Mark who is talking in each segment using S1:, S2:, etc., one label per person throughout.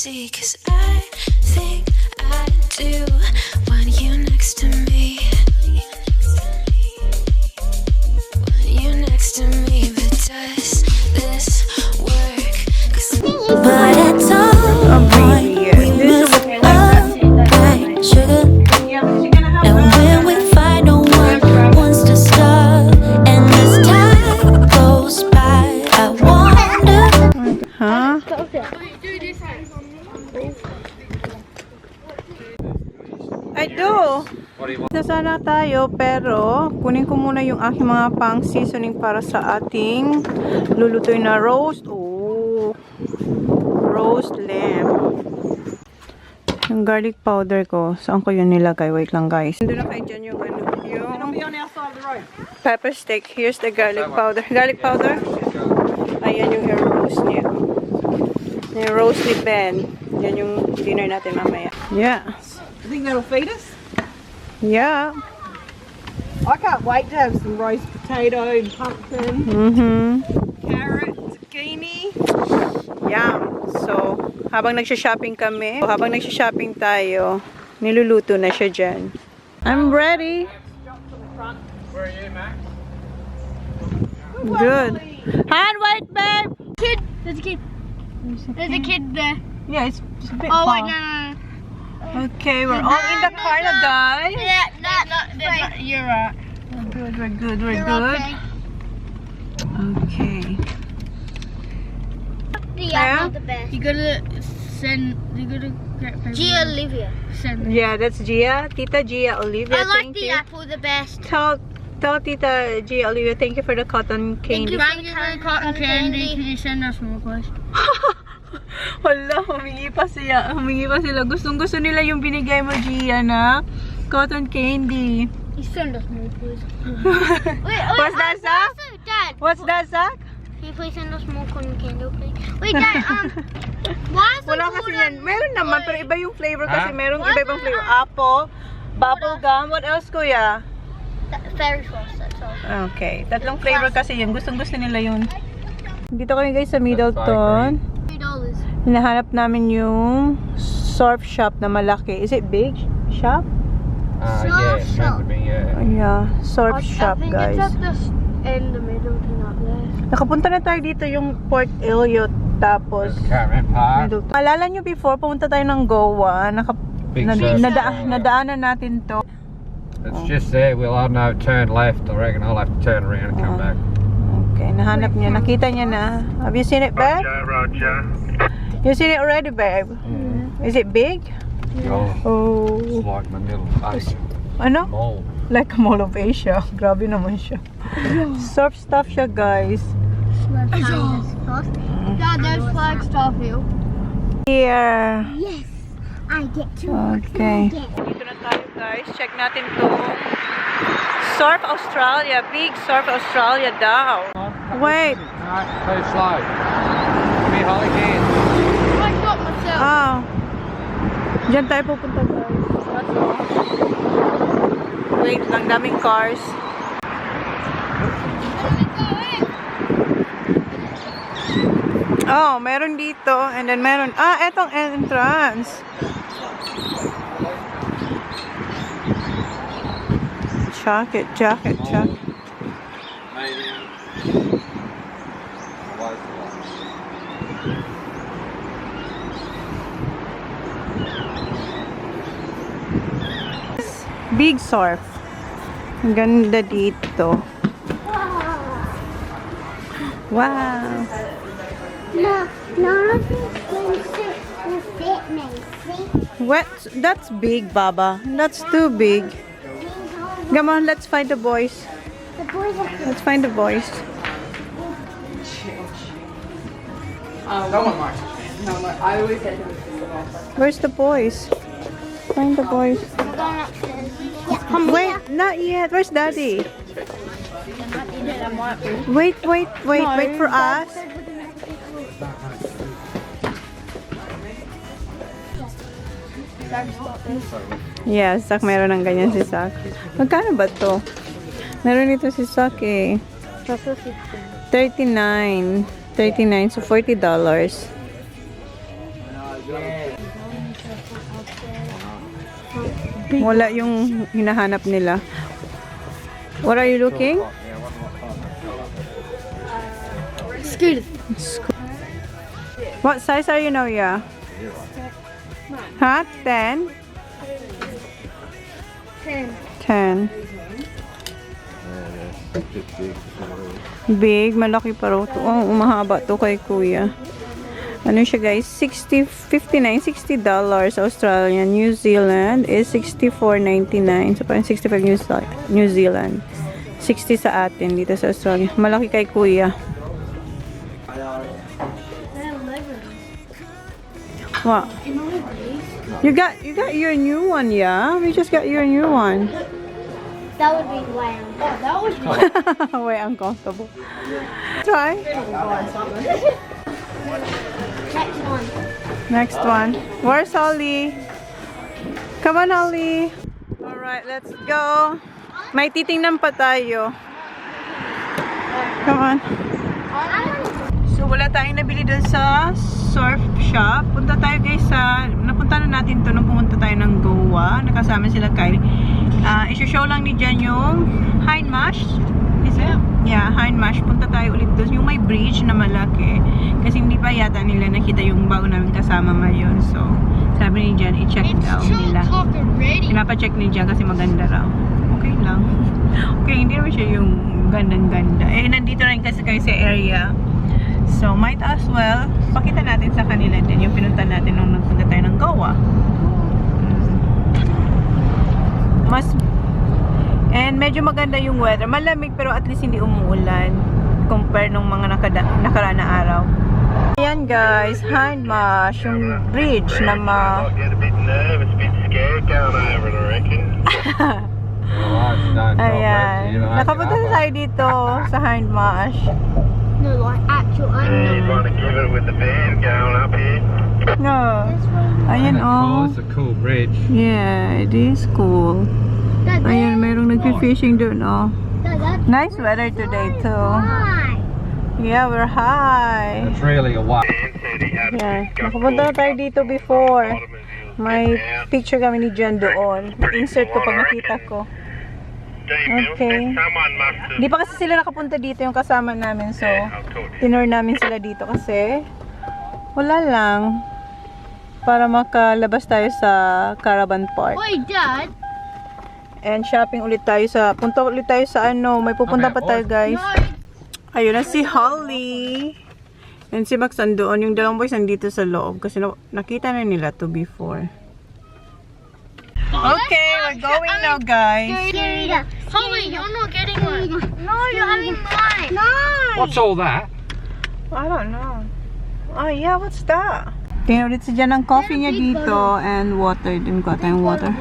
S1: see, 'cause I think I do want you next to me. Want you next to me, but does this work? 'Cause but it's all right. We move away, sugar. And when we fight, no one wants to stop. And as time goes by, I wonder.
S2: Huh? I do. Sana tayo, pero kunin ko muna yung aking mga pang seasoning para sa ating lulutuin na roast. Oh, roast lamb. Yung garlic powder ko, saan ko yun nilagay? Wait lang guys. Nandun na kayo dyan yung ano, yung pepper steak. Here's the garlic powder. Garlic powder. Ayan yung roast niya. Yung roast ni Ben. Yan yung dinner natin mamaya. Yeah.
S3: You think that'll feed us?
S2: Yeah.
S3: I can't wait to have some roast potato and pumpkin, carrot, zucchini.
S2: Yum. So, habang nagsha-shopping kami, habang nagsha-shopping tayo, niluluto na siya dyan. I'm ready.
S4: Where are you, Max?
S2: Good. Hand wait, babe.
S5: Kid, there's a kid. There's a kid there.
S2: Yeah, it's a bit
S5: Oh
S2: far.
S5: wait, no.
S2: Okay, we're all in the car na, guys.
S5: Yeah, not. You're right.
S2: We're good. We're
S5: You're
S2: good.
S5: okay.
S2: Okay.
S5: Yeah, not the best. You gotta get Gia Olivia. Send.
S2: Yeah, that's Gia. Tita Gia Olivia.
S5: I like
S2: thank
S5: the
S2: you.
S5: apple the best.
S2: Tell Tita Gia Olivia, thank you for the cotton candy.
S5: Thank you for the cotton candy. Can you send us more, please?
S2: Wala, humingi pa sila. Gustong-gusto nila yung binigay mo, Gia, na cotton candy.
S5: You send us more, please. wait,
S2: What's that, Zach?
S5: Dad.
S2: What's that, Zach?
S5: Can you please send us more cotton candy, please? Wait, Dad. Why is the
S2: Wala kasi
S5: water
S2: yan. Meron naman, pero iba yung flavor kasi. Merong
S5: Why
S2: iba-ibang
S5: is
S2: flavor.
S5: it,
S2: Apple, bubble gum. What else, kuya?
S5: Fairy sauce, that's all.
S2: Okay. Tatlong flavor kasi yun. Gustong-gusto nila yun. Dito kami guys sa Middleton.
S5: $3.
S2: Hinahanap namin yung surf shop na malaki. Is it big shop?
S4: Yeah, it's meant to be, yeah.
S2: Yeah, surf shop guys.
S5: In the Middleton up there.
S2: Nakapunta na tayo dito yung Port Elliot tapos
S4: Caravan Park.
S2: Middleton. Malala nyo before, pumunta tayo ng Goa.
S4: Big surf.
S2: Nadaanan natin to.
S4: It's just there. We'll, I know, turn left. I reckon I'll have to turn around and come back.
S2: Okay, nahanap niya. Nakita niya na. Have you seen it, babe?
S4: Roger.
S2: You seen it already, babe? Is it big? Oh.
S4: It's like Manila.
S2: Ano?
S4: Mall.
S2: Like a mall of Asia. Grabe naman siya. Surf stuff siya, guys.
S5: Dad, there's Flagstaff Hill.
S2: Here.
S5: Yes, I get to
S2: Okay. Dito na tayo, guys. Check natin to. Surf Australia. Big Surf Australia daw. Wait.
S4: No, too slow. Give me a holy hand.
S5: I got myself.
S2: Ah. Diyan tayo pupunta, guys. Wait lang, daming cars. Oh, meron dito. And then meron, etong entrance. Jacket. Big surf. Ang ganda dito. Wow.
S5: No, fit me. See?
S2: What? That's big, Baba. That's too big. Come on, let's find the boys.
S5: The boys are
S2: Let's find the boys.
S3: No one likes it. No, I always say to
S2: Where's the boys? Find the boys.
S5: We're going upstairs.
S2: Wait, not yet. Where's Daddy? Wait for us. Yeah, Sak, meron ng ganyan si Sak. Magkano ba to? Meron ito si Sak eh. 39. So $40. Wala yung hinahanap nila. What are you looking?
S5: Scooter.
S2: What size are you now, yeah? Huh? 10? 10. Big, malaki pa raw to. Oh, umahaba to kay kuya. Ano siya guys? $59, $60 Australian. New Zealand is $64.99. So parang 65 New Zealand. 60 sa atin dito sa Australia. Malaki kay kuya. What? You got your new one, yeah? We just got your new one.
S5: That would be way uncomfortable. That was
S2: Way uncomfortable. Try.
S5: next one.
S2: Next one. Where's Holly? Come on, Holly. Alright, let's go. May titingnan pa tayo. Come on. So, wala tayong nabili dun sa surf shop. Punta tayo guys sa... Napunta na natin to nung pumunta tayo ng Goa. Nakasama sila Kylie. Isushow lang ni Jan yung Hindmash. Is it? Yeah, Hindmash. Punta tayo ulit doon. Yung may bridge na malaki. Kasi hindi pa yata nila nakita yung bago namin kasama ngayon. So, sabi ni Jan, i-check daw nila. Pinapa-check ni Jan kasi maganda raw. Okay lang. Okay, hindi naman siya yung gandang-ganda. Eh, nandito rin kasi kayo sa area. So, might as well, pakita natin sa kanila din yung pinunta natin nung nagpunta tayo ng Goa. And medyo maganda yung weather. Malamig pero at least hindi umuulan compare nung mga nakaraan na araw. Ayan guys, Hindmash, yung bridge na
S6: Get a bit nervous, a bit scared going over it, I reckon.
S2: Ayan. Nakapunta na tayo dito sa Hindmash.
S5: No, like actual
S6: Yeah, you want to give it with the band going up here.
S2: No. Ayan oh.
S4: It's a cool bridge.
S2: Yeah, it is cool. Ayan, mayroong nag-fishing doon oh. Nice weather today too. Yeah, we're high.
S4: It's really a while.
S2: Yeah, nakapunta na tayo dito before. May picture kami ni Jan doon. Insert ko pag nakita ko. Okay. Di pa kasi sila nakapunta dito yung kasama namin. So, tinur namin sila dito kasi wala lang. Para makalabas tayo sa caravan park.
S5: Wait, Dad.
S2: And shopping ulit tayo sa... Punta ulit tayo sa ano. May pupunta pa tayo guys. Ayun na si Holly. And si Max andoon. Yung dalawang boys nandito sa loob. Kasi nakita na nila to before. Okay, we're going now guys.
S5: Holly, you're not getting one. No, you're having mine. No.
S4: What's all that?
S2: I don't know. Oh yeah, what's that? Tingnan ulit si Jan ng coffee niya dito. And water. Din ko tayong water.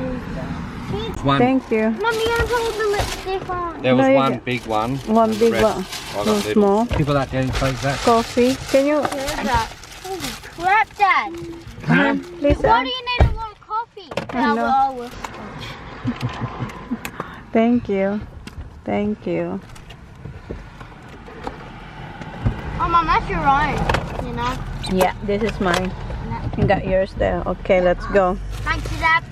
S2: Thank you.
S5: Mom, you're gonna put the lipstick on.
S4: There was
S2: No, you
S4: one
S2: get-
S4: big one.
S2: One big
S4: Rest-
S2: one.
S4: I got
S2: No
S4: little.
S2: small.
S4: People that didn't take that.
S2: Coffee. Can you...
S5: Where's that? Holy crap, Dad.
S2: Please,
S5: Why do you need a lot of coffee?
S2: I know. Thank you. Thank you.
S5: Oh, Mom, that's your own. You know?
S2: Yeah, this is mine. You got yours there. Okay, let's go.
S5: Thank you, Dad.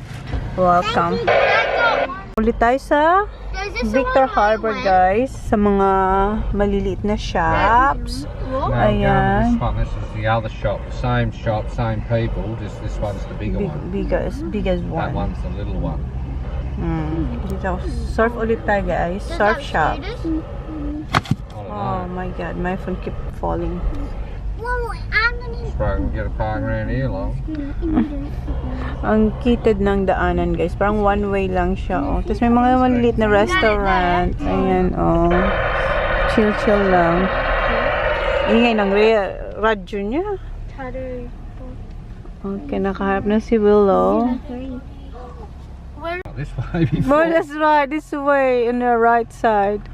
S2: Welcome.
S5: Thank you, Dad. I got one.
S2: Ulit tayo sa
S5: Is this the
S2: Victor
S5: one I
S2: Harbor,
S5: went?
S2: guys. Sa mga maliliit na shops.
S4: No,
S2: Ayan.
S4: this one. This is the other shop. Same shop, same people. Just this one's the bigger one.
S2: Biggest
S4: That
S2: one.
S4: one's the little one.
S2: Dito. Surf ulit tayo, guys.
S5: Does
S2: Surf
S5: that
S2: shop.
S5: scooters?
S4: I don't
S2: Oh
S4: know.
S2: my god, my phone keep falling.
S5: Mom, I'm gonna
S4: Probably get a park around here, long.
S2: Ang kitid ng daanan, guys. Parang one way lang siya, oh. Tapos may mga maliliit na restaurant. Ayan, oh. Chill lang. Ingay ng radyo niya. Okay, nakaharap na si Willow.
S4: This way before.
S2: Oh, that's right. This way, on the right side.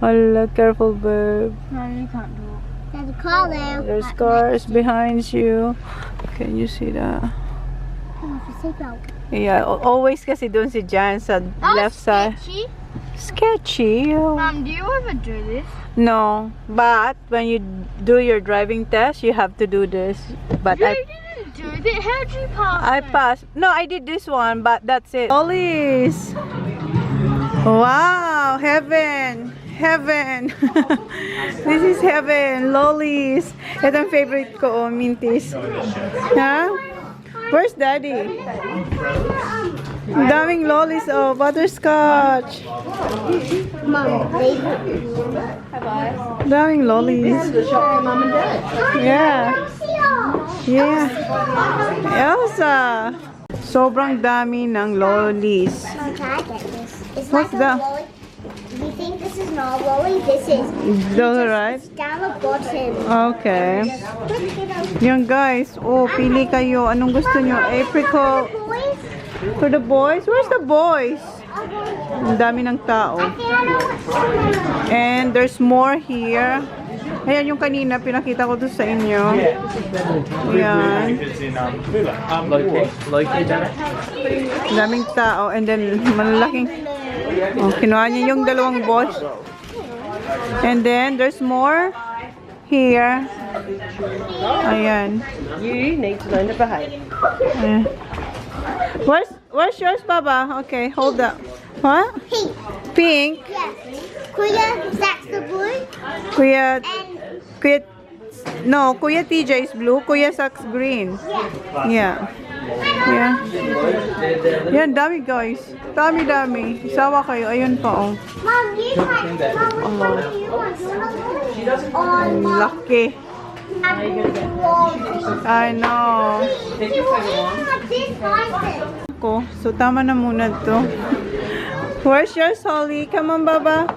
S2: Oh, careful, babe.
S5: No, you can't do it. There's a car there.
S2: There's cars behind you. Can you see that? Yeah, always kasi doon si Jan sa left side. Sketchy. Oh.
S5: Mom, do you ever do this?
S2: No, but when you do your driving test, you have to do this. But
S5: You
S2: I
S5: didn't do it. How did you pass?
S2: I passed. No, I did this one, but that's it. Lollies. Wow, heaven. Heaven. This is heaven. Lollies. Ito ang favorite ko, oh, minties. Ha? Where's Daddy? Daming lollies, oh, butterscotch. Daming lollies. Yeah. Yeah. Elsa. Sobrang dami ng lollies.
S7: Mom, can I get this? It's
S2: What's
S7: like a
S2: that?
S7: lolly. You think this is not a lolly? This is.
S2: Those are right?
S7: It's down the bottom.
S2: Okay. Yan guys. Oh, pili kayo. Anong gusto nyo? Apricot.
S7: Boys,
S2: For the boys? Where's the boys? Ang dami ng tao.
S7: I think I know what's
S2: And there's more here. Ayan yung kanina, pinakita ko to sa inyo. Ayan. Daming tao. And then, malalaking... Oh, kinuha niya yung dalawang boys. And then, there's more here. Ayan.
S3: You need to learn to behave.
S2: Ayan. Where's yours, Baba? Okay, hold up. What?
S7: Pink.
S2: Pink.
S7: Yes. Kuya, that's the blue.
S2: Kuya,
S7: And
S2: Kuya TJ is blue. Kuya Sax green. Yeah. Yeah. Yan, dami guys. Dami. Isawa kayo. Ayun pa, oh.
S7: Mom, you want. Mom, which one do you want? Do you want the blue?
S2: Laki. I know.
S7: You want this license.
S2: Ko. So, tama na muna to. Where's yours, Holly? Come on, Baba.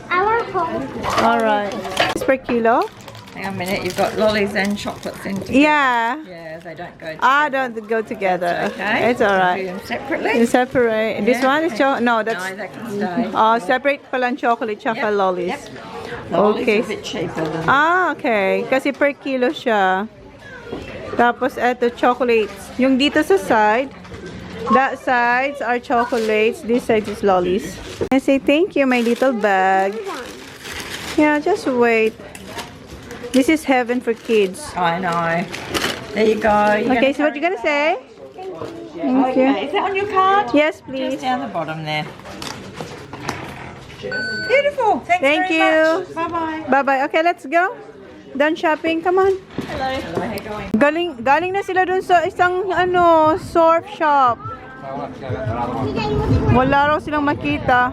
S7: I want home.
S2: Alright. It's per kilo?
S8: Hang on a minute, you've got lollies and chocolates in together.
S2: Yeah.
S8: Yeah, they don't go together.
S2: I don't go together.
S8: Okay.
S2: It's
S8: Do
S2: alright.
S8: them separately?
S2: You separate. This
S8: Yeah.
S2: one is chocolate. No, that's.
S8: No, they can stay.
S2: Oh, separate pala ang chocolate tsaka lollies.
S8: Lollies
S2: Okay.
S8: are a bit cheaper than
S2: Okay. Kasi per kilo siya. Tapos, eto, chocolates. Yung dito sa side, that sides are chocolates. This side is lollies. I say, thank you, my little bag. Yeah, just wait. This is heaven for kids.
S8: I know. There you go.
S2: Okay, so what you gonna say? Thank you.
S8: Is that on your card?
S2: Yes,
S8: Just
S2: please.
S8: down the bottom there. Beautiful. Thanks
S2: Thank
S8: very
S2: you.
S8: much. Bye-bye.
S2: Bye-bye. Okay, let's go. Done shopping. Come on.
S8: Hello. Hello, how you going?
S2: Galing na sila dun sa isang surf shop. Wala raw silang makita.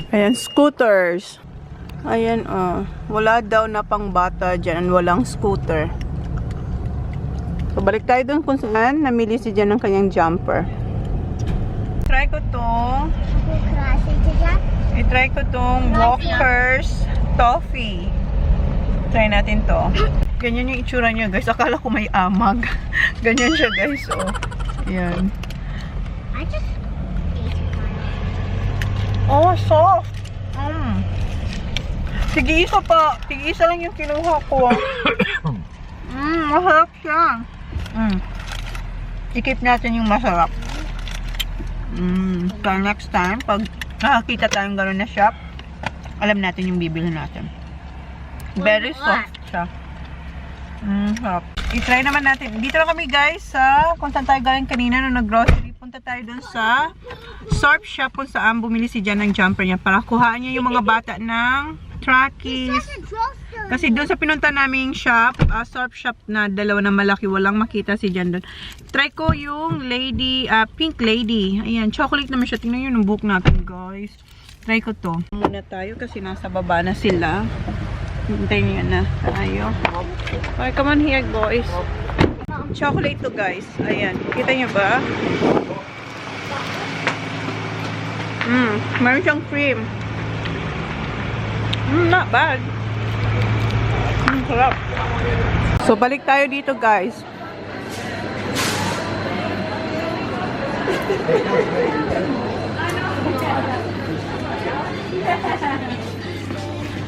S2: Ayan, scooters. Ayan, wala daw na pang bata dyan. Walang scooter. So, balik tayo dun kung saan namili si Jan ng kanyang jumper. Try ko tong i-try ko tong Walker's Toffee. Try natin to. Ganyan yung itsura niya, guys. Akala ko may amag. Ganyan siya, guys. Oh. Ayan. Oh, soft. Tig-isa pa. Tig-isa lang yung kinuha ko. Masarap siya. I-keep natin yung masarap. So next time, pag nakakita tayong gano'n na shop, alam natin yung bibili natin. Very soft siya. Sarap. I-try naman natin. Dito na kami guys sa kung saan tayo galing kanina nung nag-grocery. Punta tayo dun sa surf shop kung saan bumili si Jan ng jumper niya para kuhaan niya yung mga bata ng trackies. Kasi doon sa pinunta naming shop, surf shop na dalawa na malaki, walang makita si Jan doon. Try ko yung lady, pink lady. Ayan, chocolate naman siya. Tingnan yun yung book natin guys. Try ko to. Muna tayo kasi nasa baba na sila. Hintayin nyo na tayo. Okay, come on here guys. Chocolate to guys. Ayan, kita nyo ba? Meron siyang cream. Not bad. Sarap. So, balik tayo dito, guys.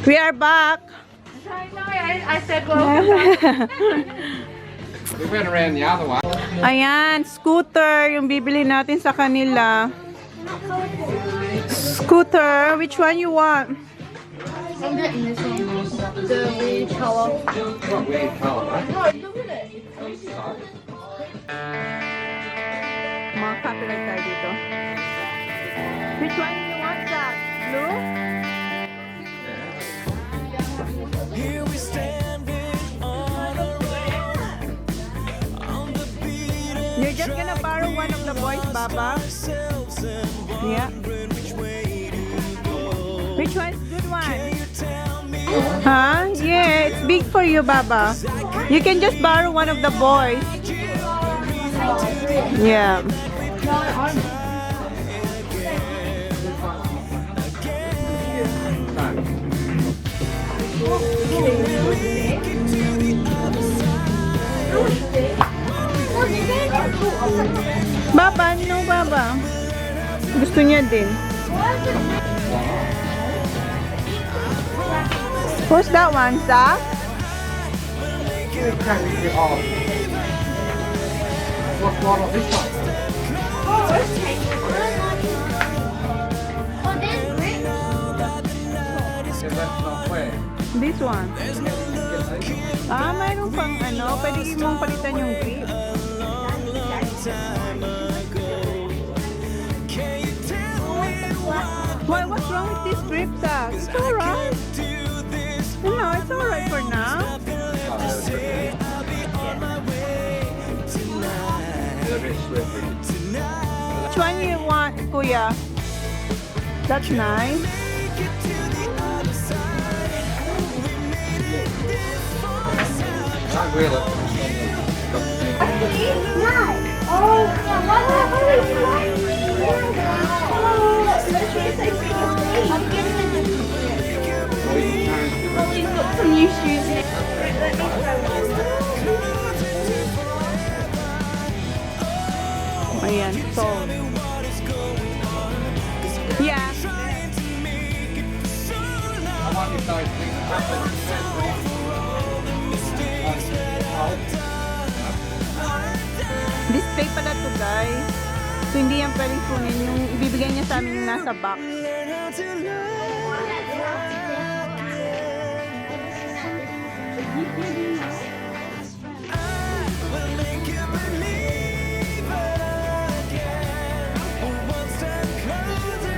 S2: We are back.
S5: I said, well,
S4: We went around the other one.
S2: Ayan, scooter. Yung bibili natin sa kanila. Scooter. Which one you want?
S5: I'm getting this one. The weird colour.
S4: What weird colour, eh?
S5: No, look at it.
S2: Mga copyright tayo dito. Which one do you want, Zach? Blue?
S1: Here we standing on a road, on the beat.
S2: You're just gonna borrow one of the boys, Baba? Yeah. Which one's good one? Huh? Yeah, it's big for you, Baba. You can just borrow one of the boys. Yeah. Baba, no, Baba. Gusto niya din. Who's that one, Zach?
S4: What's wrong with this one? Yeah, that's not fair.
S2: This one. Ah, mayroon pang ano. Pwede mong palitan yung grip. What's wrong with this grip, Zach? It's alright. No, it's alright for now. Which one you want, Kuya? That's nice.
S4: Not really.
S2: Ayan, so. Yeah.
S4: I wanted those things to happen.
S2: Display pala to, guys. So, hindi yan pwedeng kunin. Yung ibibigay niya sa amin yung nasa box.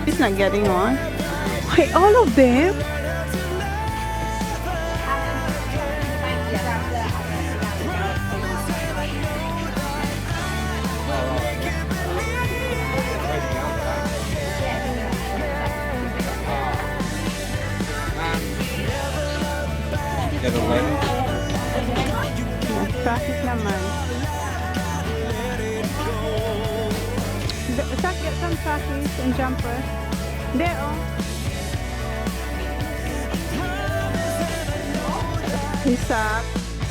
S2: He's not getting one. Wait, all of them?
S4: Get away.
S2: Traffic naman. Zach, get some trackies and jumpers. There, oh. Zach,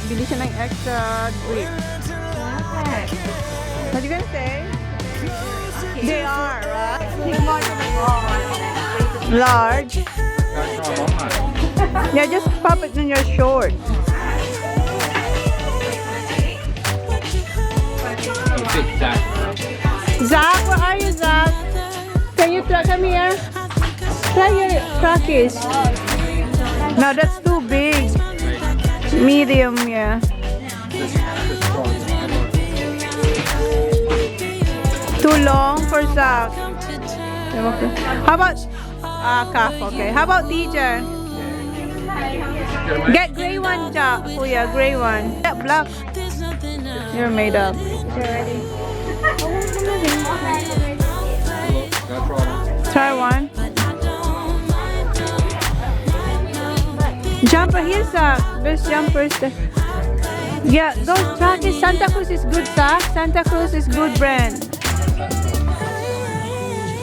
S2: bili siya ng extra grip. What you gonna say? They are, right? Large. Yeah, just pop it in your shorts. Zach, where are you, Zach? Can you come here? Try your trackies. No, that's too big. Medium, yeah. Too long for Zach. How about calf? Okay. How about teacher? Get gray one, Jack. Oh yeah, gray one. That black. You're made up. Try one. Jumper, here's there's jumpers there. Yeah, go try this. Santa Cruz is good, Zach. Santa Cruz is good brand.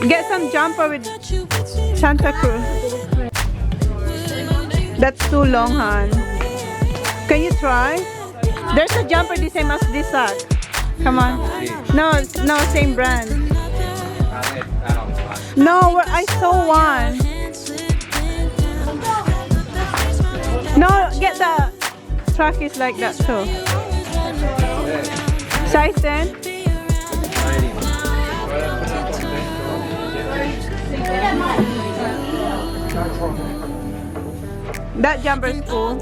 S2: Get some jumper with Santa Cruz. That's too long, hon. Can you try? There's a jumper the same as this, Zach. Come on. No, no, same brand. No, I saw one. No, get the trackies like that too. Size 10. That jumper is cool.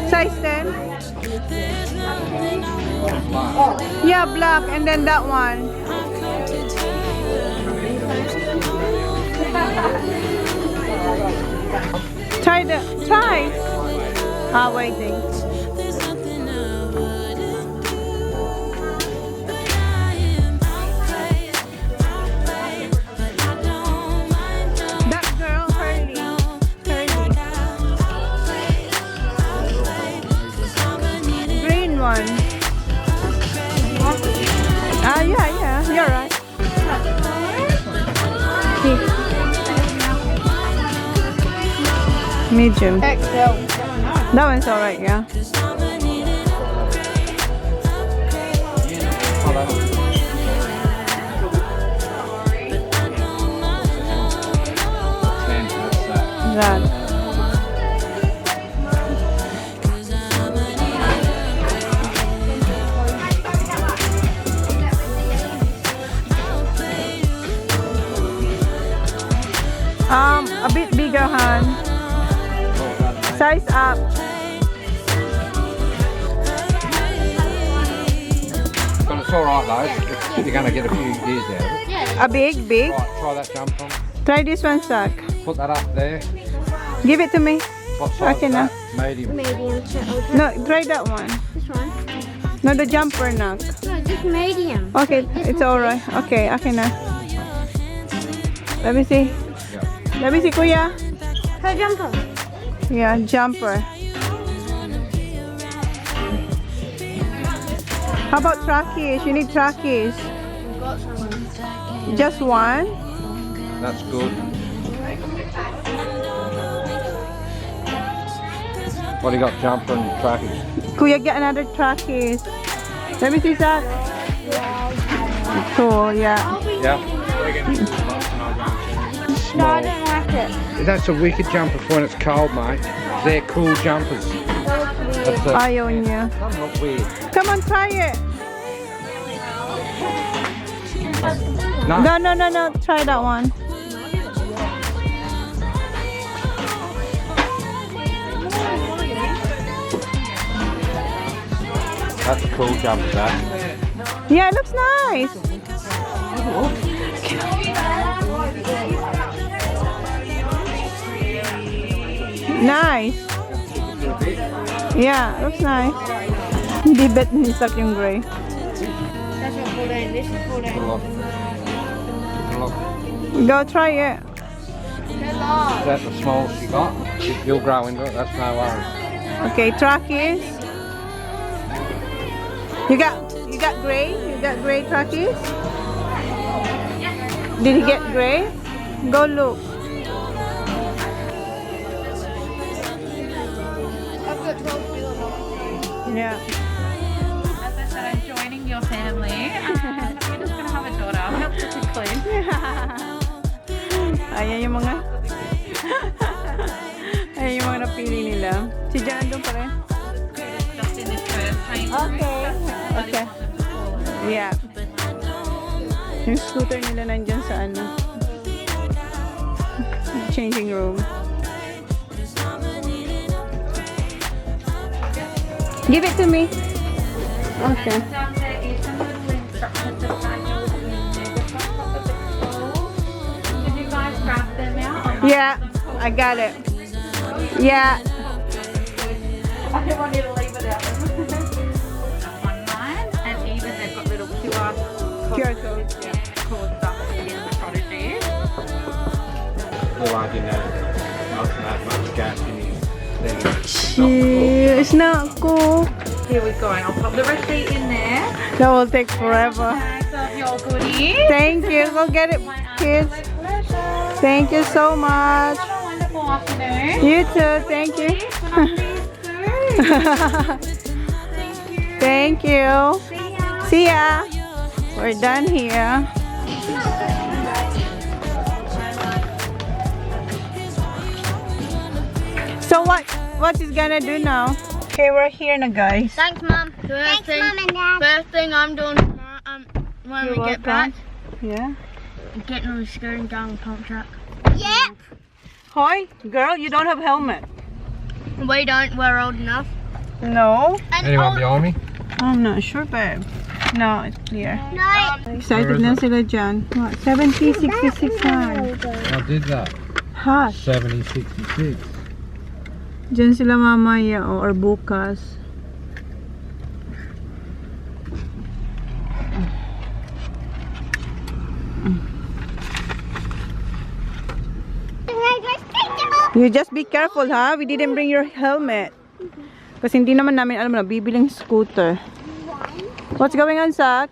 S2: Size 10. Yeah, Yeah, black, and then that one. Try. Waiting. That girl, curly. Green one. Yeah, you're right. Medium.
S5: XL.
S2: That one's alright, yeah. That. A bit bigger, Han. Size up.
S4: But it's alright though, you're going to get a few years out of it.
S5: Yeah.
S2: A big.
S4: Right, try that jump on.
S2: Try this one, Zach.
S4: Put that up there.
S2: Give it to me.
S4: What size
S2: Okay,
S4: is
S2: now.
S4: that? Medium.
S5: Medium to ultra.
S2: No, try that one.
S5: This one?
S2: No, the jumper knock.
S5: No, just medium.
S2: Okay, it's alright. Okay na. Let me see.
S4: Yeah.
S2: Let me see, Kuya.
S5: Her jumper.
S2: Yeah, jumper. How about trackies? You need trackies.
S5: We've got someone.
S2: Just one?
S4: That's good. What do you got, jumper and trackies?
S2: Kuya, get another trackies. Let me see, Zach. Cool, yeah.
S4: Yeah.
S5: No, I don't like it.
S4: That's a wicked jumper for when it's cold, mate. They're cool jumpers. That's a,
S2: Ayaw niya.
S4: doesn't look weird.
S2: Come on, try it.
S4: No.
S2: No. Try that one.
S4: That's a cool jumper, that.
S2: Yeah, it looks nice. Nice. Yeah, looks nice. Hindi bet ni Sak yung gray.
S5: That's not full down. This is full down.
S4: Look.
S2: Go try it.
S5: They're large.
S4: That's the smallest you got. You'll grow into it, that's no worries.
S2: Okay, trackies. You got gray? You got gray trackies? Did he get gray? Go look.
S5: I've got 12 bills.
S2: Yeah.
S8: As I said, I'm joining your family. We're just going to have a daughter. I'll help to clean.
S2: Ayan yung mga ayan yung mga napili nila. Si Jan doon pa rin.
S8: Just in this first change.
S2: Okay. Yeah. Yung scooter nila nandyan sa ano. Changing room. Give it to me. Okay.
S8: Did you guys grab them out?
S2: Yeah, I got it. Yeah.
S8: I don't want you to leave without them. Online and even they've got little QR
S2: QR code.
S8: cool stuff in the prodigy.
S4: There won't be not much gas in here.
S2: It's not cool.
S8: Here we go, and I'll pop the receipt in there.
S2: That will take forever.
S8: Bags of your goodies.
S2: Thank you. Go get it, kids.
S8: Pleasure.
S2: Thank you so much.
S8: Have a wonderful afternoon.
S2: You too. Thank you. Thank you. See ya. We're done here. So what is gonna do now? Okay, we're here now, guys.
S5: Thanks, Mum. Thanks, Mum and Dad. First thing I'm doing when
S2: You're
S5: we get back,
S2: Yeah.
S5: getting on the scooter and down the pump track. Yep.
S2: Hoy, girl, you don't have helmet.
S5: We don't. We're old enough.
S2: No.
S5: And
S4: Anyone behind me?
S2: I'm not sure, babe. No, it's clear.
S5: No.
S2: Excited na sila dyan. What? 70, 66 han.
S4: I did that.
S2: Ha?
S4: 70, 66.
S2: Dyan sila mamaya or bukas. You just be careful, ha? We didn't bring your helmet. Kasi hindi naman namin alam na bibiling scooter. What's going on, Zach?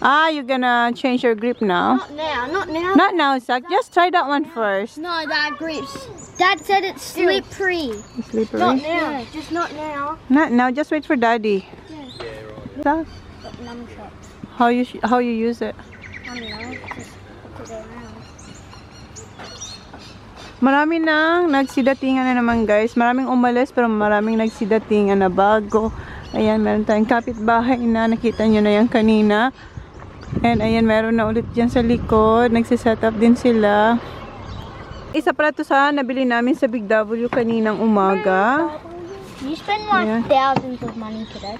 S2: Ah, you're gonna change your grip now?
S5: Not now, not now.
S2: Not now, Zach. Just try that one first.
S5: No, that grips. Dad said it's slippery.
S2: Slippery.
S5: Not now. Just not now.
S2: Not now. Just wait for Daddy. Zach, how you use it?
S5: I don't know. Just put it around.
S2: Marami nang nagsidatingan na naman, guys. Maraming umalis pero maraming nagsidatingan na bago. Ayan, meron tayong kapitbahay na. Nakita nyo na yan kanina. And ayan, meron na ulit dyan sa likod. Nagsiset up din sila. Isa pala to sa nabili namin sa Big W kaninang umaga.
S5: You spend like
S2: Yeah.
S5: thousands of money today.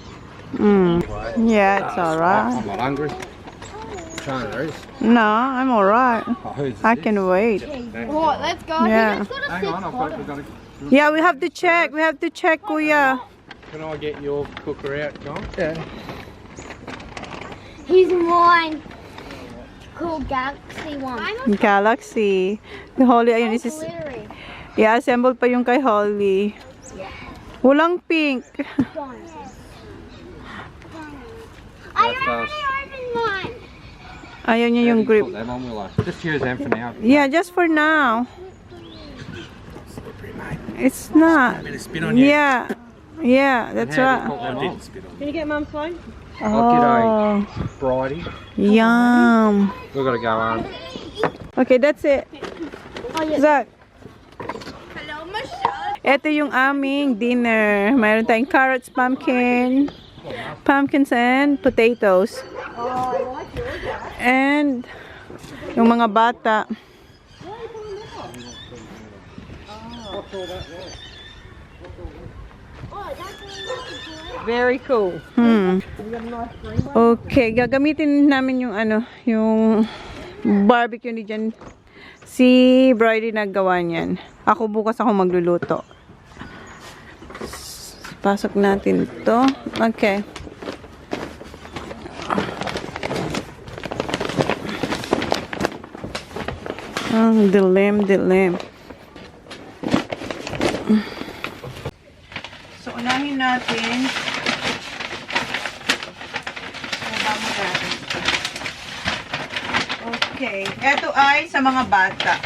S2: Yeah, it's alright.
S4: I'm not hungry. Chona is.
S2: No, I'm alright.
S4: Oh, who's
S2: I
S4: this?
S2: can wait.
S5: Oh, let's go.
S2: Yeah.
S4: Hang on, we've got to...
S2: Yeah, we have to check. We have to check, Kuya.
S4: Can I get your cooker out, John? Yeah.
S5: He's mine. Cool Galaxy one.
S2: Galaxy. The Holly, ayun, is
S5: Glittery.
S2: i-assemble pa yung kay Holly. Walang pink.
S5: I already opened mine.
S2: Ayaw niya yung grip.
S4: Put them on, will I? Just use them for now.
S2: Yeah, just for now. It's not. Yeah. Yeah, that's right.
S4: Put them on.
S3: Can you get Mum's phone?
S2: Oh,
S4: Bridie.
S2: yum.
S4: We've got to go on.
S2: Okay, that's it.
S5: Oh, yeah.
S2: Zach,
S5: Hello, Michelle.
S2: ito yung aming dinner. Mayroon tayong carrots, pumpkins and potatoes. And yung mga bata.
S3: Very cool.
S2: Okay, gagamitin namin yung yung barbecue ni Jan. Si Bridie naggawa niyan. Ako bukas ako magluluto. Pasok natin to. Okay. Ang dilim. So, unahin natin. Okay. Ito ay sa mga bata.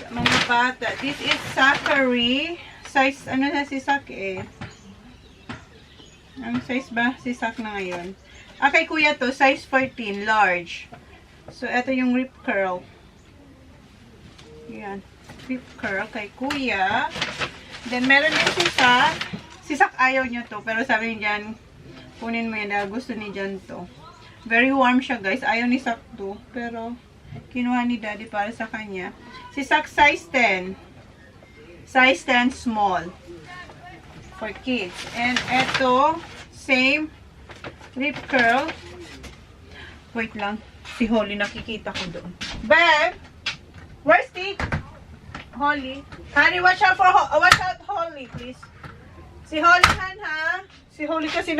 S2: Sa mga bata. This is Zachary. Size, ano na si Zach eh? Ang size ba si Zach na ngayon? Ah, kay kuya to, size 14, large. So, ito yung rip curl. Yan. Rip curl kay kuya. Then, meron din si Zach. Si Zach ayaw nyo to, pero sabi niya dyan, kunin mo yan dahil gusto ni Jan to. Very warm siya, guys. Ayaw ni Zach to, pero kinuha ni Daddy para sa kanya. Si Zach, size 10. Size 10 small. For kids. And eto, same rip curl. Wait lang. Si Holly, nakikita ko doon. Babe! Where's the Holly? Honey, watch out Holly, please. Si Holly, ha? Si Holly kasi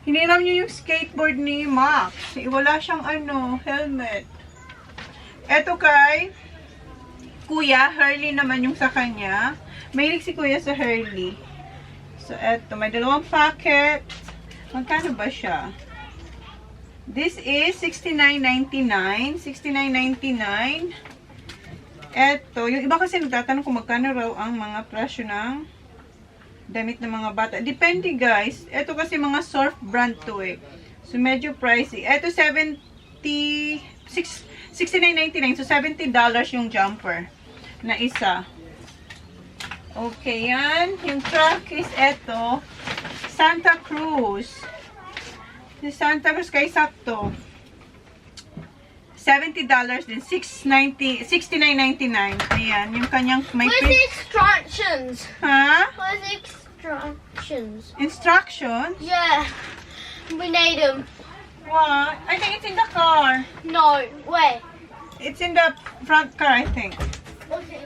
S2: hiniram niyo yung skateboard ni Max. Wala siyang helmet. Eto kay Kuya, Hurley naman yung sa kanya. Mahilig si Kuya sa Hurley. So, eto. May dalawang packet. Magkano ba siya? This is $69.99. $69.99. Eto. Yung iba kasi nagtatanong kung magkano raw ang mga presyo ng damit ng mga bata. Depende, guys. Eto kasi mga surf brand to eh. So, medyo pricey. Eto, $69.99. So, $70 yung jumper na isa. Okay, yan. Yung truck is eto. Santa Cruz. Si Santa Cruz kay sakto. $70 din. $69.99. Ayan. Yung kanyang may
S5: Where's the instructions?
S2: Ha?
S5: Where's the instructions.
S2: Instructions?
S5: Yeah, we need them.
S2: What? I think it's in the car.
S5: No, where?
S2: It's in the front car, I think.
S5: Okay.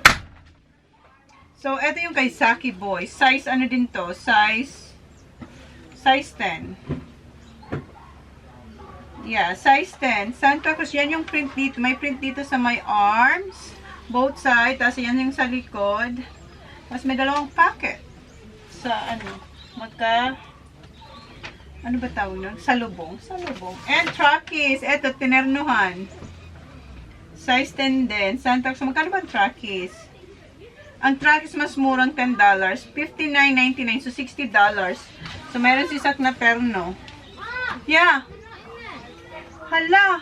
S2: So, ito yung kay Saki Boy. Size ano din to? Size 10. Yeah, size 10. Santa Cruz, yan yung print dito. May print dito sa my arms. Both sides. Tapos yan yung sa likod. Tapos may dalawang packet. Sa ano? Ano ba tawag nun? Salubong. Salubong. And trackies. Ito, tinernuhan. Size 10 din. Santa Cruz. Magkano ba ang trackies? Ang trackies mas murang $10. $59.99. So, $60. So, meron si Sak na terno. Yeah. Hala.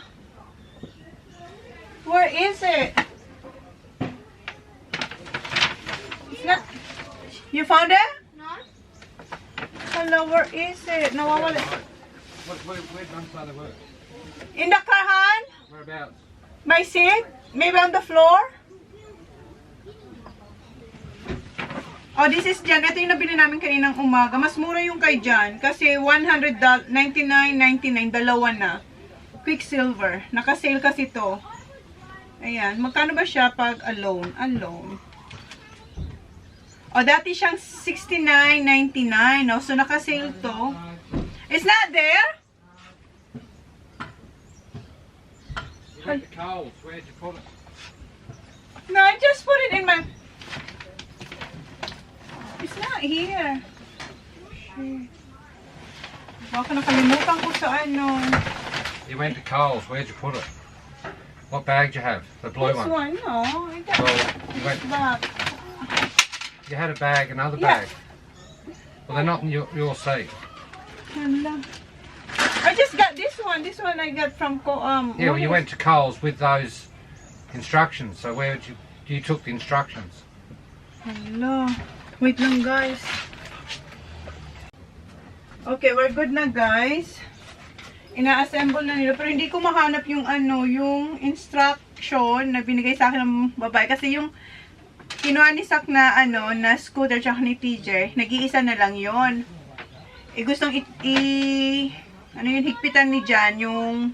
S2: Where is it? It's not. You found it?
S5: No.
S2: Hala, where is it? Nawawala.
S4: Where done say they were?
S2: In the car, Han?
S4: Whereabouts?
S2: My seat? Maybe on the floor? Oh, this is Jan. Ito yung nabili namin kaninang umaga. Mas mura yung kay Jan. Kasi $199.99. Dalawa na. Quicksilver. Naka-sale kasi to. Ayan. Magkano ba siya pag alone? Alone. O, dati siyang $69.99. No? So, naka-sale to. It's not there?
S4: You went to Coles. Where'd you put it?
S2: No, I just put it in my... It's not here. Shit. Baka nakalimutan ko sa ano.
S4: You went to Coles. Where'd you put it? What bag did you have? The blue
S2: This
S4: one?
S2: one, no. I got
S4: Well, you went.
S2: back.
S4: You had a bag, another
S2: Yeah.
S4: bag. Well, they're not in your seat.
S2: Hala. I just got this one. This one I got from
S4: Yeah, well, you went to Coles with those instructions. So where did you took the instructions?
S2: Hala. Wait lang, guys. Okay, we're good na, guys. Ina-assemble na nila. Pero hindi ko mahanap yung ano, yung instruction na binigay sa akin ng babae. Kasi yung kinuha ni Sak na ano, na scooter tsaka ni TJ, nag-iisa na lang yon. Eh, gustong ano yun, higpitan ni Jan, yung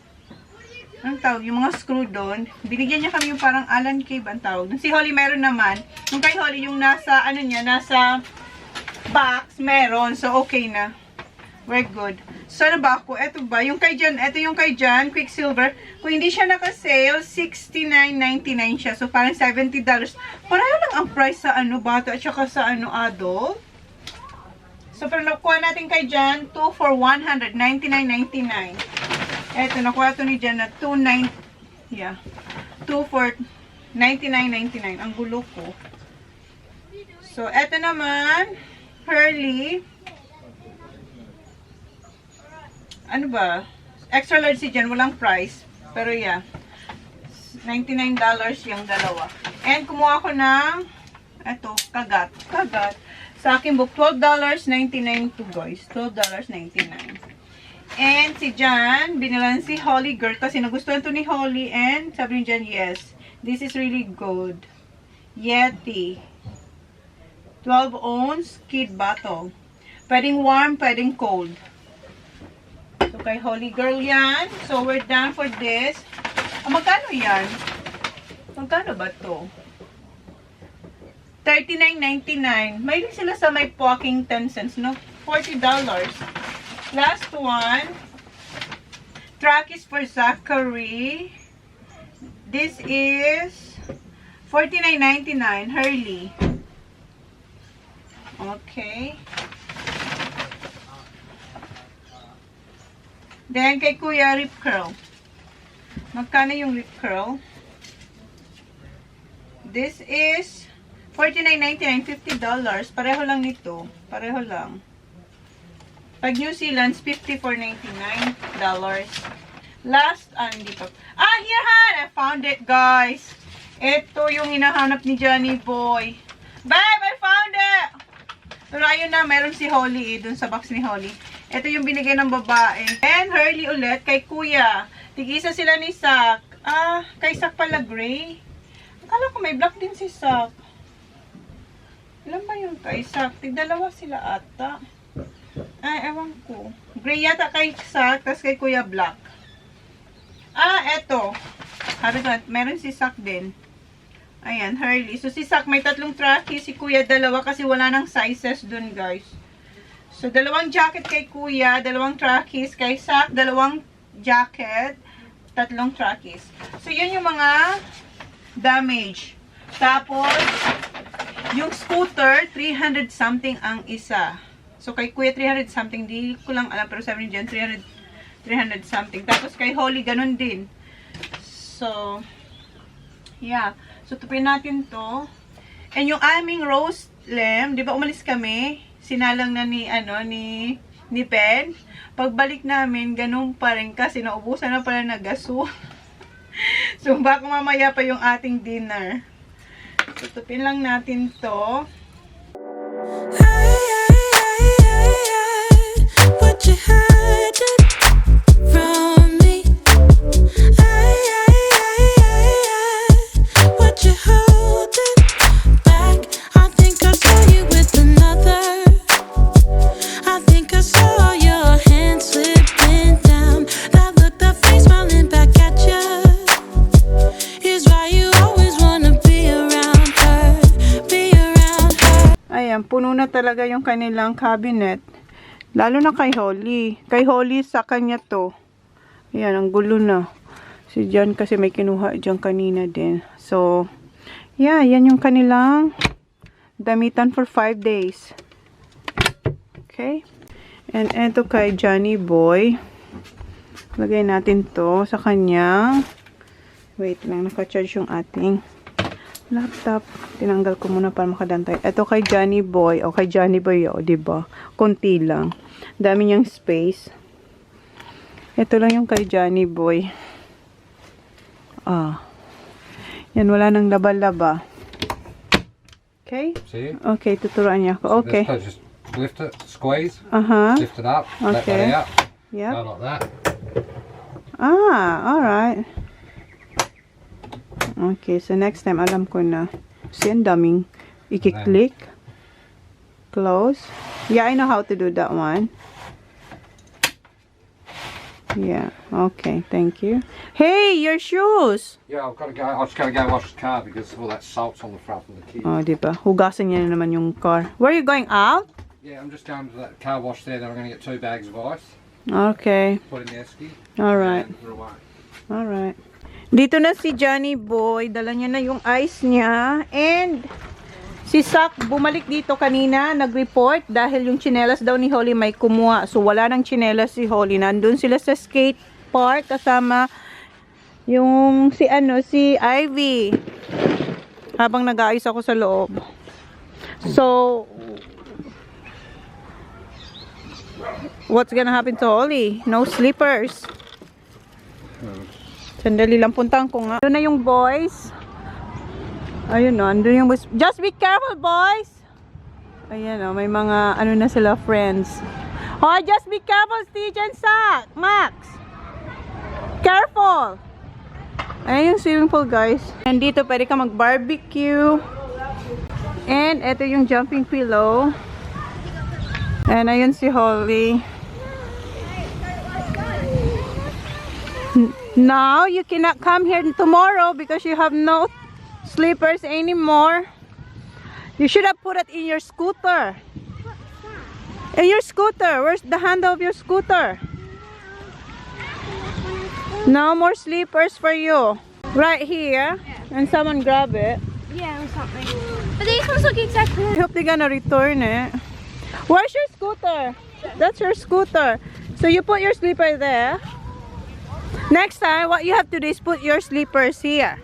S2: anong tawag, yung mga screw doon. Binigyan niya kami yung parang Allen cable ang tawag. Si Holly meron naman. Yung kay Holly, yung nasa, ano niya, nasa box, meron. So, okay na. We're good. So, ano ba ako? Ito ba? Yung kay Jan, ito yung kay Jan, Quicksilver. Kung hindi siya naka-sale, $69.99 siya. So, parang $70. Pareho lang ang price sa ano, bata at saka sa ano, adult. So, pero nakuha natin kay Jan, 2 for $199.99. Eto, nakuha ito ni Jan na 2 for $99.99. Ang gulo ko. So, eto naman, Hurley. Ano ba? Extra large si Jan, walang price. Pero yeah, $99 yung dalawa. And kumuha ko ng, eto, kagat. Sa akin book, $12.99 to guys. $12.99. And si Jan, binilan si Holly girl kasi nagustuhan to ni Holly and sabi ni Jan, yes, this is really good. Yeti. 12 ounce kid bottle. Pwedeng warm, pwedeng cold. So kay Holly girl yan. So we're done for this. Magkano yan? Magkano ba to? $39.99. May sila sa may poking 10 cents, no? $40. Last one. Track is for Zachary. This is $49.99. Hurley. Okay. Then kay Kuya, Rip Curl. Magkano yung Rip Curl? This is $49.99, $50. Pareho lang nito. Pareho lang. Pag New Zealand's $54.99. Last, hindi pa. Here, Han! I found it, guys. Ito yung hinahanap ni Johnny Boy. Babe, I found it! Pero ayun na, meron si Holly dun sa box ni Holly. Ito yung binigay ng babae. And Hurley ulit kay Kuya. Tig-isa sila ni Sak. Kay Sak pala gray. Akala ko may black din si Sak. Ilan ba yung kay Sak? Tigdalawa sila ata. Ay, ewan ko. Gray yata kay Sak, tas kay Kuya Black. Eto. Sabi ko, meron si Sak din. Ayan, Hurley. So, si Sak may 3 trackies, si Kuya 2 kasi wala nang sizes dun, guys. So, 2 jacket kay Kuya, 2 trackies kay Sak, 2 jacket, 3 trackies. So, yun yung mga damage. Tapos, yung scooter, 300 something ang isa. So, kay Kuya 300 something, di ko lang alam, pero sabi ni Jen, 300 something. Tapos, kay Holly, ganun din. So, yeah. So, tupin natin to. And yung aming roast lamb, di ba umalis kami? Sinalang na ni Pen. Pagbalik namin, ganun pa rin kasi naubusan na pala na gaso. So, baka mamaya pa yung ating dinner. Tutupin lang natin to.
S1: What you hiding from me? What you holding back? I think I saw you with another. I think I saw your hand slipping down. That look, that face smiling back at you. Is why you always wanna be around her. Be around her.
S2: Ayan, puno na talaga yung kanilang cabinet. Lalo na kay Holly. Kay Holly, sa kanya to. Ayan, ang gulo na. Si John kasi may kinuha dyan kanina din. So, yeah, yan yung kanilang damitan for 5 days. Okay? And eto kay Johnny Boy. Lagay natin to sa kanyang. Wait lang, naka-charge yung ating laptop. Tinanggal ko muna para makadantay. Ito kay Johnny Boy. O kay Johnny Boy, o, diba? Konti lang. Dami niyang space. Ito lang yung kay Johnny Boy. Yan, wala nang laba-laba. Okay?
S4: See?
S2: Okay, tuturuan niya ako. Okay.
S4: Just lift it, squeeze.
S2: Lift
S4: it up. Let that out.
S2: Yep.
S4: Go like that.
S2: Alright. Okay, so next time, alam ko na. See, ang daming i-click. Close. Yeah, I know how to do that one. Yeah, okay, thank you. Hey, your shoes!
S4: Yeah, I've got to go. I just got to go wash the car because all that salt's on the front of the kids.
S2: Oh, diba? Hugasan niya na naman yung car. Where are you going out?
S4: Yeah, I'm just going to that car wash there. Then I'm going to get 2 bags of ice.
S2: Okay.
S4: Put in the esky.
S2: Alright.
S4: And put away.
S2: Alright. Dito na si Johnny Boy. Dala niya na yung ice niya. And si Sak bumalik dito kanina. Nag-report dahil yung tsinelas daw ni Holly may kumuha. So wala nang tsinelas si Holly. Nandun sila sa skate park kasama yung si Ivy. Habang nag-aayos ako sa loob. So what's gonna happen to Holly? No slippers. Sandali lang, puntahan ko nga. Doon na yung boys. Ayun o, andun yung boys. Just be careful, boys! Ayan o, may mga na sila, friends. Oh, just be careful, Steve, Sak! Max! Careful! Ayan yung swimming pool, guys. And dito, pwede ka mag-barbecue. And ito yung jumping pillow. And ayun si Holly. Now, you cannot come here tomorrow because you have no slippers anymore. You should have put it in your scooter. In your scooter. Where's the handle of your scooter? No more slippers for you. Right here. And someone grab it.
S5: Yeah, or something. But these ones look exactly.
S2: I hope they're gonna return it. Where's your scooter? That's your scooter. So you put your slipper there. Next time, what you have to do is put your slippers here.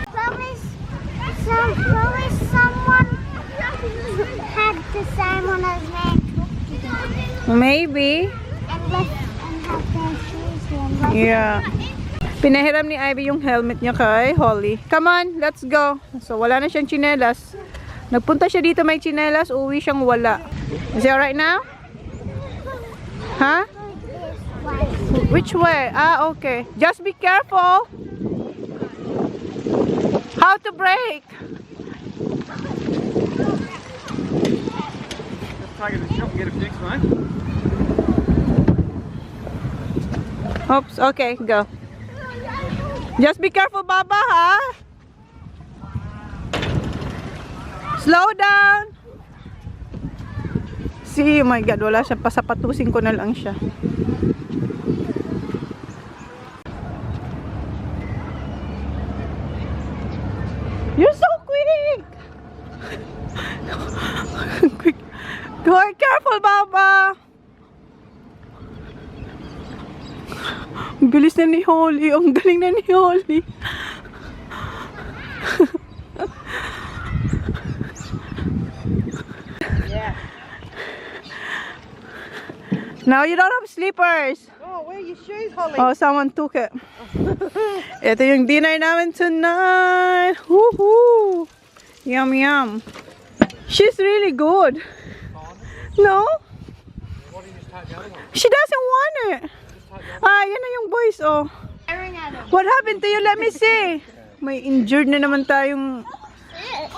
S5: Promise someone had the same on his neck.
S2: Maybe.
S5: And have their shoes on.
S2: Yeah. Pinahiram ni Ivy yung helmet niya kay Holly. Come on, let's go. So, wala na siyang tsinelas. Nagpunta siya dito may tsinelas, uwi siyang wala. Is it alright now? Huh? Which way? Okay. Just be careful. How to brake?
S7: Take it to the shop and get it fixed, mate.
S2: Oops, okay, go. Just be careful, Baba, ha? Slow down. See, oh my God, wala siya. Pasapatusin ko na lang siya. You're so quick! Quick. Go, careful, Baba! Ang bilis na ni Holly. Ang galing na ni Holly.
S3: Yeah.
S2: Now you don't have slippers.
S3: Oh, where are your shoes, Holly?
S2: Oh, someone took it. Ito yung dinner namin tonight. Woohoo! Yum, yum. She's really good. No? She doesn't want it. Ah, yan na yung boys, oh. What happened to you? Let me see. May injured na naman tayong...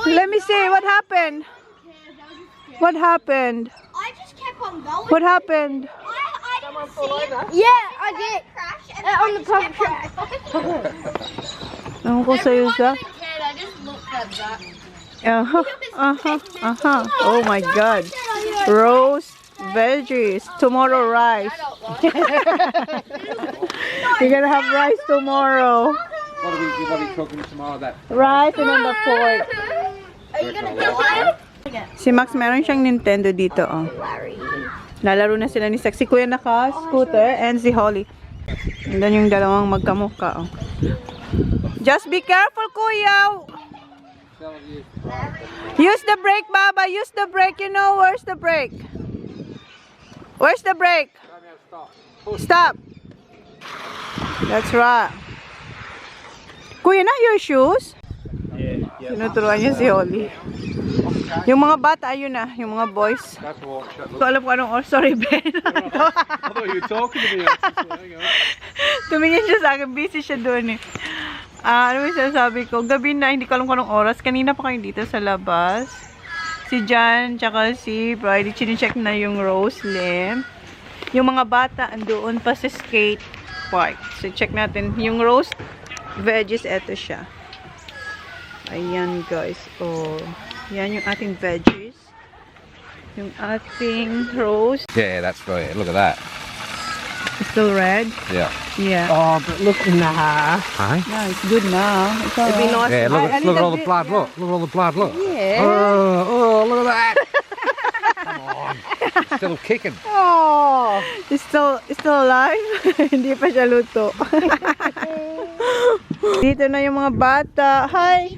S2: Let me see. What happened? What happened?
S5: I just kept on going.
S2: What happened?
S5: I didn't see it. Yeah, I did. Crash and on the pump track.
S2: Ewan ko sa'yo sa...
S5: I just looked at that.
S2: Oh my God. Roast veggies. Tomorrow rice. You're gonna have rice tomorrow.
S4: What are we cooking tomorrow? That
S2: Rice and then the pork.
S5: Are you gonna kill him?
S2: Si Max meron siyang Nintendo dito, oh. Lalaro na sila ni Sex. Si Kuya naka-scooter and si Holly. And then yung dalawang magkamukha, oh. Just be careful, Kuya! Use the brake, Baba! Use the brake! You know, where's the brake? Where's the brake? Stop! That's right. Kuya, na your shoes?
S7: Yeah.
S2: Tinuturuan niya si Holly. Yung mga bata, ayun na. Yung mga boys.
S4: that's what.
S2: So, alam ko anong sorry, Ben.
S7: I thought you were talking to me.
S2: Tumingin siya sa akin. Busy siya doon eh. Ano yung sinasabi ko? Gabi na, hindi ko alam kung anong oras. Kanina pa kayo dito sa labas. Si Jan, tsaka si Brady, chine-check na yung Rose Limb. Yung mga bata, andoon pa sa skate park. So, check natin. Yung roast veggies, eto siya. Ayan, guys. Oh. Yan yung ating veggies. Yung ating roast.
S4: Yeah, that's great. Look at that.
S2: It's still red.
S4: Yeah.
S2: Yeah.
S3: Oh, but look, nah.
S4: Hey?
S2: Yeah, it's good now. It's all
S3: It'd be
S2: right.
S3: nice.
S4: Yeah, look,
S2: A
S4: look at all
S2: little
S4: the blood.
S2: bit,
S4: Look at all the blood. Look.
S2: Yeah.
S4: Oh, look at that. Come on. Still kicking.
S2: Oh, it's still alive. Hindi pa siya luto. Dito na yung mga bata. Hi.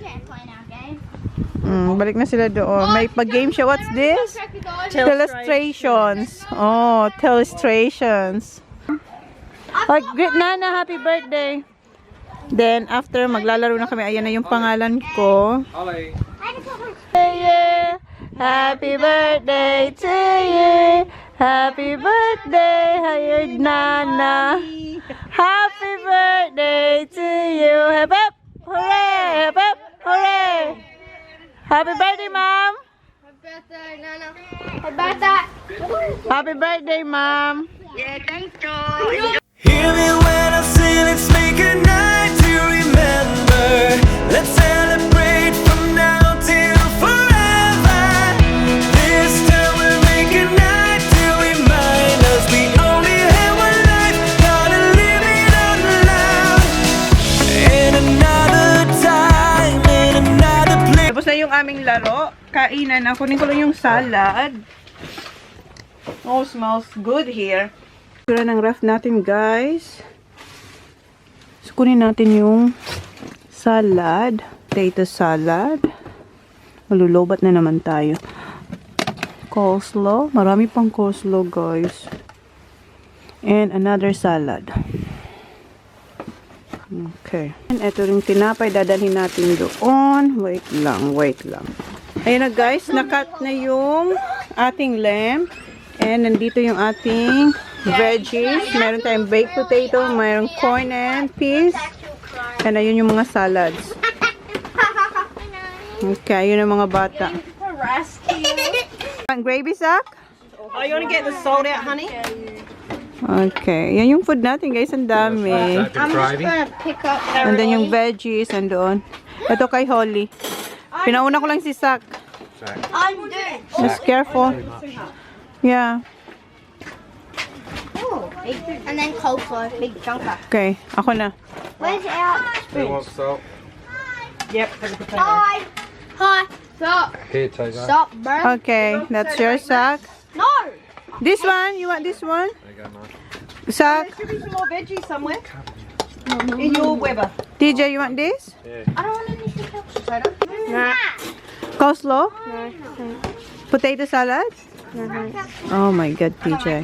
S2: Balik na sila doon. May pag-game siya. What's this? Telestrations. Oh, telestrations. Oh, great Nana, happy birthday. Then after maglalaro na kami, ayan na yung pangalan ko.
S4: Ollie.
S2: Yeah. Happy birthday to you. Happy birthday, hired Nana. Happy birthday to you. Hip hip, hooray, hip hip, hooray. Happy birthday, Mom.
S5: Happy birthday, Nana. Happy birthday.
S2: Happy birthday, Mom.
S1: Hear me when I say let's make a night to remember. Let's celebrate from now till forever. This time we'll make a night to remind us we only have one life, gotta live it out loud. In another time, in another place.
S2: Tapos na yung aming laro. Kainan na. Kunin ko lang yung salad. Oh, smells good here. Tura ng ref natin, guys. So, kunin natin yung salad. Potato salad. Malulobat na naman tayo. Coleslaw. Marami pang coleslaw, guys. And another salad. Okay. And ito rin tinapay. Dadalhin natin doon. Wait lang, wait lang. Ayan na, guys. Nakat na yung ating lamb. And nandito yung ating veggies. Meron tayong baked potato, mayroong corn and peas. And ayun yung mga salads. Okay, ayun ang mga bata. Ang gravy sack?
S3: Oh, you want to get the salt out, honey?
S2: Okay. Yan yung food natin, guys. Ang dami.
S4: Bit of gravy.
S5: Pick up.
S2: And then yung veggies, andoon. Ito kay Holly. Pinauna ko lang si Sak.
S5: I'm doing.
S2: Just careful. Yeah.
S5: And then coleslaw, big chunker.
S2: Okay. Ako na.
S5: Where's our
S6: Who wants salt?
S3: Yep, for the potato.
S5: Hi. Hi. Stop.
S4: Here, Taser.
S5: Stop, bro.
S2: Okay. That's your Sak.
S5: No.
S2: This one? You want this one?
S4: There you go, Mark.
S2: Sak.
S3: There should be some more veggies somewhere. In your Weber.
S2: TJ, you want this?
S5: I don't want any potato.
S2: Nah. Coleslaw? Potato salad? Oh my God, TJ.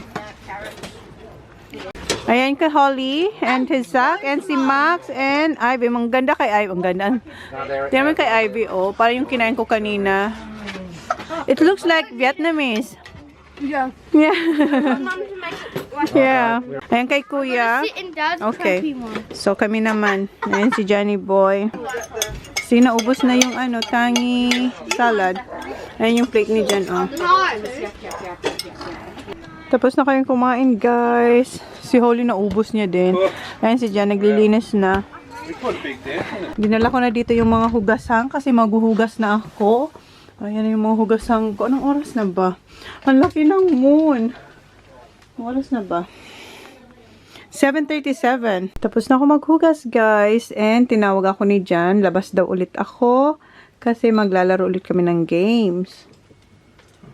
S2: Ayan kay Holly and his Zach and si Max and Ivy. Ang ganda kay Ivy. Ang ganda. Tingnan mo kay Ivy, oh. Para yung kinain ko kanina. It looks like Vietnamese.
S5: Yeah.
S2: Yeah.
S5: Mum to make it.
S2: Yeah. Ayan kay Kuya.
S5: Sit in Dad's
S2: Okay.
S5: crappy one.
S2: So kami naman. Ayan si Johnny Boy. Si naubos na yung tangy salad. Ayan yung plate ni Jan, oh. Tapos na kayong kumain, guys. Si Holly naubos niya din. Ayan si Jan, naglilinis na. Dinala ko na dito yung mga hugasan kasi maghuhugas na ako. Ayan yung mga hugasan ko. Anong oras na ba? Ang laki ng moon. Anong oras na ba? 7:37. Tapos na ako maghugas, guys. And tinawag ako ni Jan. Labas daw ulit ako kasi maglalaro ulit kami ng games.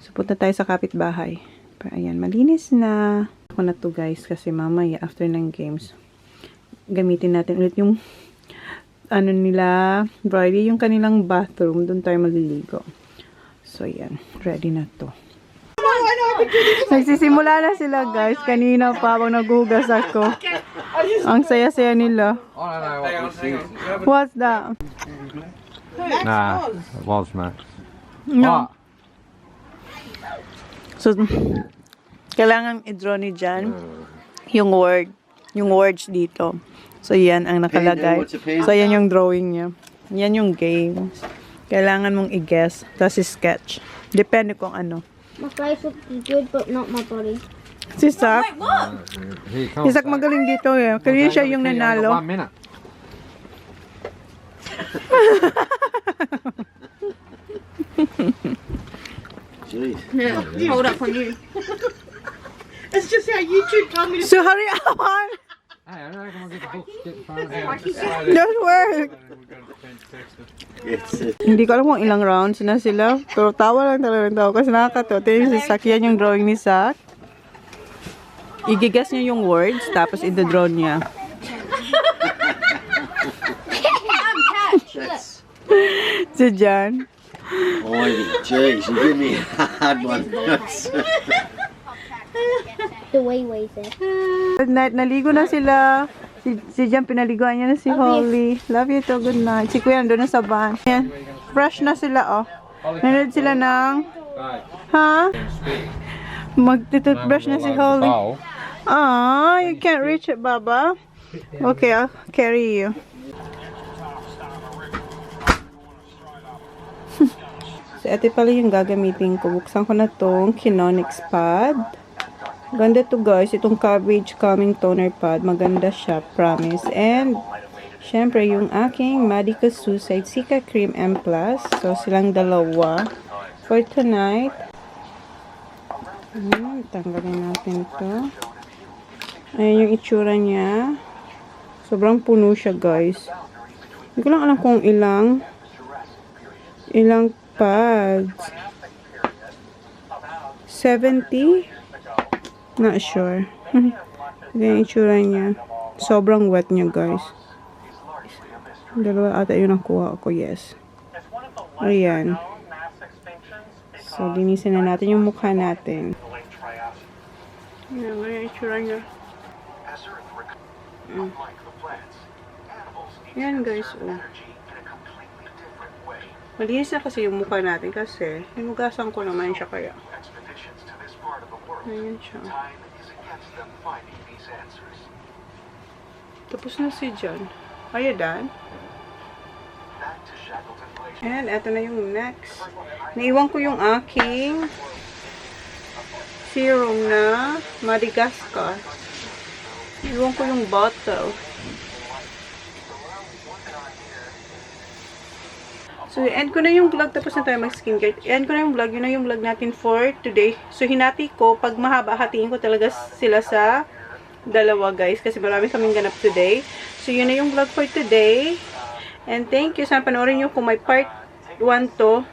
S2: So, punta tayo sa kapitbahay. Pero ayan, malinis na. Ako na to, guys, kasi mamaya after ng games, gamitin natin ulit yung nila, Friday, yung kanilang bathroom. Doon tayo maliligo. So, ayan. Ready na to. Nagsisimula na sila, guys. Kanina pa habang naghugas ako. Ang saya-saya nila.
S4: I don't know what this is.
S2: What's that?
S4: Nah, it was, Max.
S2: No. So, kailangan i-draw ni Jan yung words dito. So, yan ang nakalagay. So, yan yung drawing niya. Yan yung games. Kailangan mong i-guess. Tapos i-sketch. Depende kung ano.
S5: My face looks good, but not my body.
S2: Si Sak.
S4: Here, come
S2: Si
S4: on,
S2: Sak magaling dito eh. Kaya siya yung nanalo.
S4: 1 minute.
S6: Jeez.
S3: Hold up on you. It's just how YouTube told me to.
S2: So, hurry up on.
S4: Hey, I reckon we'll get the books, get the phone.
S2: Just work. Hindi ko alam kung ilang rounds na sila. Pero tawa lang talaga ng tao kasi nakakatawa. Tingnan si Sak, yan yung drawing ni Sak. Igigas niya yung words, tapos i-draw niya. Si Jan.
S6: Ivy, jeez, you give me a hard one.
S5: The way there.
S2: Naligo na sila. Si Jan, pinaliguan niya na si Holly. Love you too, good night. Si Kuya nandun na sa van. Yan. Fresh na sila, oh. Nanood sila ng... Ha? Magtitoothbrush na si Holly. Ah, you can't reach it, Baba. Okay, I'll carry you. So, ito pala yung gagamitin ko. Buksan ko na tong Kinonix pad. Ganda to, guys. Itong Cabbage Calming Toner Pad. Maganda siya, promise. And, syempre, yung aking Medical Suicide Sika Cream M+. So, silang dalawa. For tonight. Tanggalin natin to. Ayan yung itsura niya. Sobrang puno siya, guys. Hindi ko lang alam kung ilang pads. 70? Not sure. Ayan yung itsura niya. Sobrang wet niya, guys. Dalawa ata yun ang kuha ko, yes. Ayan. So, linisin na natin yung mukha natin. Ayan, yung itsura niya. Ayan, guys, oh. Malinis na kasi yung mukha natin kasi hinugasan ko naman siya kaya. Ayan siya. Tapos na si John. Are you done? And eto na yung next. Naiwan ko yung aking serum na Madagascar. Iwan ko yung bottle. So, end ko na yung vlog tapos na tayo mag-skincare. End ko na yung vlog. Yun na yung vlog natin for today. So, hinati ko. Pag mahaba, hatiin ko talaga sila sa dalawa, guys. Kasi marami kaming ganap today. So, yun na yung vlog for today. And thank you. Sana panoorin nyo kung may part 1 to.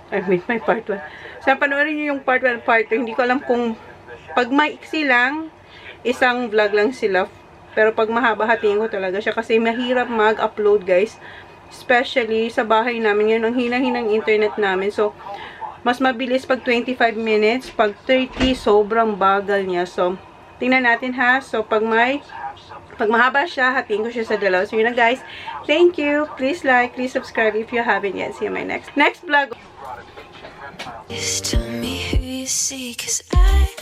S2: I mean, may part 1. Sana panoorin nyo yung part 1 part 2. Hindi ko alam kung pag maiksi lang, isang vlog lang sila. Pero pag mahaba, hatiin ko talaga siya. Kasi mahirap mag-upload, guys. Especially sa bahay namin. Yun ang hinang-hinang internet namin. So, mas mabilis pag 25 minutes. Pag 30, sobrang bagal niya. So, tingnan natin ha. So, pag mahaba siya, hatiin ko siya sa dalawa. So, yun na guys. Thank you. Please like, please subscribe if you haven't yet. See you in my next vlog.
S1: Just tell me who you see, 'cause I